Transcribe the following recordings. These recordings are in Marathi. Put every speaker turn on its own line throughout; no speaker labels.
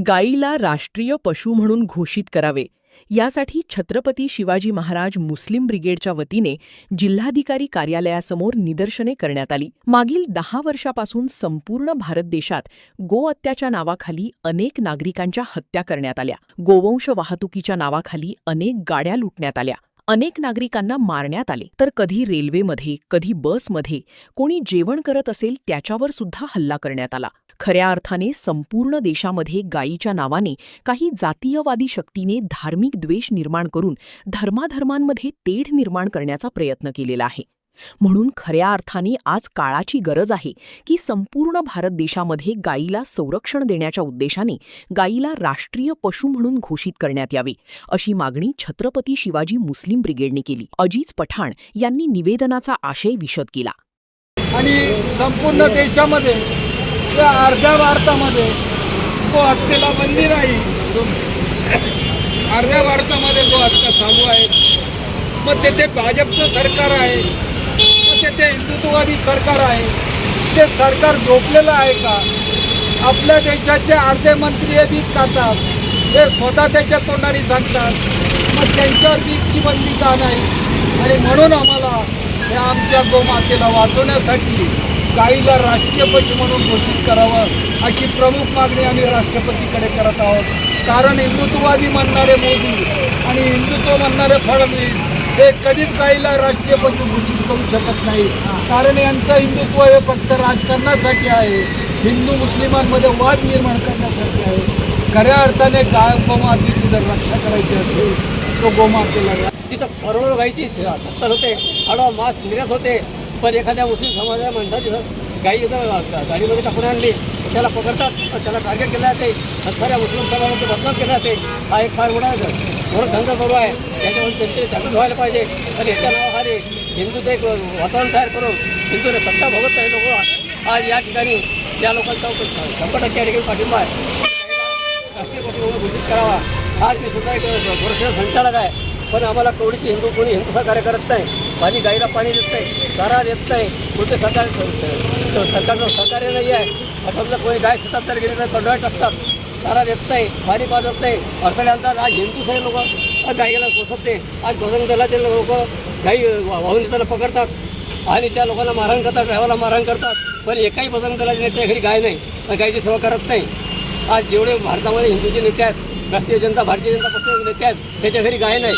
गायीला राष्ट्रीय पशु म्हणून घोषित करावे यासाठी छत्रपती शिवाजी महाराज मुस्लिम ब्रिगेडच्या वतीने जिल्हाधिकारी कार्यालयासमोर निदर्शने करण्यात आली। मागील 10 वर्षापासून संपूर्ण भारत देशात गोहत्याच्या नावाखाली अनेक नागरिकांच्या हत्या करण्यात आल्या। गोवंश वाहतुकीच्या नावाखाली अनेक गाड्या लुटण्यात आल्या। अनेक नागरिकांना मारण्यात आले, तर कधी रेल्वेमध्ये कधी बसमध्ये कोणी जेवण करत असेल त्याच्यावर सुद्धा हल्ला करण्यात आला। खऱ्या अर्थाने संपूर्ण देशामध्ये गायीच्या नावाने काही जातीयवादी शक्तीने धार्मिक द्वेष निर्माण करून धर्माधर्मांमध्ये तेढ निर्माण करण्याचा प्रयत्न केलेला आहे। म्हणून खऱ्या अर्थाने आज काळाची गरज आहे की संपूर्ण भारत देशामध्ये गायीला संरक्षण देण्याच्या उद्देशाने गायीला राष्ट्रीय पशु म्हणून घोषित करण्यात यावे, अशी मागणी छत्रपती शिवाजी मुस्लिम ब्रिगेडने केली। अजीज पठाण यांनी निवेदनाचा आशय विशद केला।
आणि संपूर्ण देशामध्ये अर्ध्या भारतामध्ये गोहत्येला बंदी नाही, अर्ध्या भारतामध्ये गोहत्या चालू आहे। मग तेथे भाजपचं सरकार आहे, मग तेथे हिंदुत्ववादी सरकार आहे। ते सरकार झोपलेलं आहे का? आपल्या देशाचे अर्धे मंत्री हे बीट खातात, हे स्वतः त्याच्या तोंडाने सांगतात, मग त्यांच्यावर बीटची बंदी का नाही? आणि म्हणून आम्हाला या आमच्या गोमातेला वाचवण्यासाठी गायीला राष्ट्रीय पशु म्हणून घोषित करावं अशी प्रमुख मागणी आम्ही राष्ट्रपतीकडे करत आहोत। कारण हिंदुत्ववादी म्हणणारे मोदी आणि हिंदुत्व म्हणणारे फडणवीस हे कधीच गायीला राष्ट्रीय पशु घोषित करू शकत नाही। कारण यांचं हिंदुत्व हे फक्त राजकारणासाठी आहे, हिंदू मुस्लिमांमध्ये वाद निर्माण करण्यासाठी आहे। खऱ्या अर्थाने गोमातेची जर रक्षा करायची असेल तो गोमातेला
तिथं करोडो गायीची सत्तर होते, आडवा मांस निर्यात होते। पण एखाद्या मुस्लिम समाजाला म्हणतात तिथं गाई गाडीमध्ये टाकून आणली, त्याला पकडतात, त्याला टार्गेट केलं जाते, साऱ्या मुस्लिम समाजाचे बदनाम केलं जाते। हा एक फार मोठा धंदा सुरू आहे, त्याच्यावर त्यांचे जागृत व्हायला पाहिजे। पण याच्या नावाखाली हिंदूचं एक वातावरण तयार करून हिंदूने सत्ता भोगत आहे लोक। आज या ठिकाणी त्या लोकांचा 100% या ठिकाणी पाठिंबा आहे, राष्ट्रीय पशु म्हणून घोषित करावा। आज मी सुद्धा एक गोरक्षक संचालक आहे, पण आम्हाला कोणी हिंदू सहकार्य करत नाही। पाणी गाईला पाणी देत नाही, चारा देत नाही, कुठे सरकारचं सहकार्य नाही आहे। आता कोणी गाय शेतात तर गेली तर कंडोळ्यात टाकतात, चारा देत नाही, पाणी पाजत नाही, अडथळे आणतात। आज हिंदू सगळे लोक गाईला पोसत नाही। आज बजरंग दलाचे लोक गाई वाहून येताना पकडतात आणि त्या लोकांना मारहाण करतात, ड्रायव्हरला मारहाण करतात। पण एकाही बजरंग दलाचे नेत्या घरी गाय नाही, गायची सेवा करत नाही। आज जेवढे भारतामध्ये हिंदूचे नेते आहेत, राष्ट्रीय जनता भारतीय जनता पक्षाचे नेते आहेत, त्याच्या घरी गाय नाही,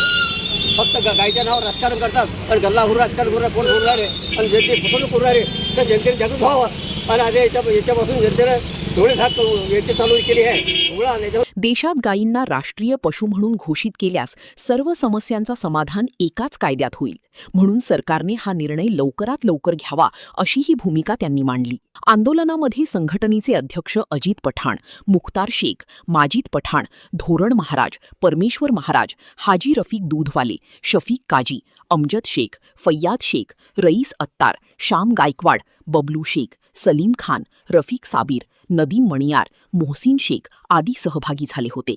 फक्त गायच्या नावावर राजकारण करतात। पण गल्लाहूर राजकारण करून कोण बोलणार आहे? आणि जनते फसवणूक करून आहे, तर जनतेने जागृत व्हावं। आणि आज याच्यापासून जनतेने थोडे धाक याची चालू केली आहे।
देशात गायींना राष्ट्रीय पशु म्हणून घोषित केल्यास सर्व समस्यांचा समाधान एकाच कायद्यात होईल। म्हणून सरकारने हा निर्णय लवकरात लवकर घ्यावा, अशी ही भूमिका त्यांनी मांडली। आंदोलनामध्ये संघटनेचे अध्यक्ष अजित पठाण, मुख्तार शेख, माजिद पठाण, धोरण महाराज, परमेश्वर महाराज, हाजी रफीक दूधवाले, शफीक काजी, अमजद शेख, फय्याद शेख, रईस अत्तार, शाम गायकवाड, बबलू शेख, सलीम खान, रफीक साबीर, नदीम मणियार, मोहसिन शेख आदी सहभागी झाले होते।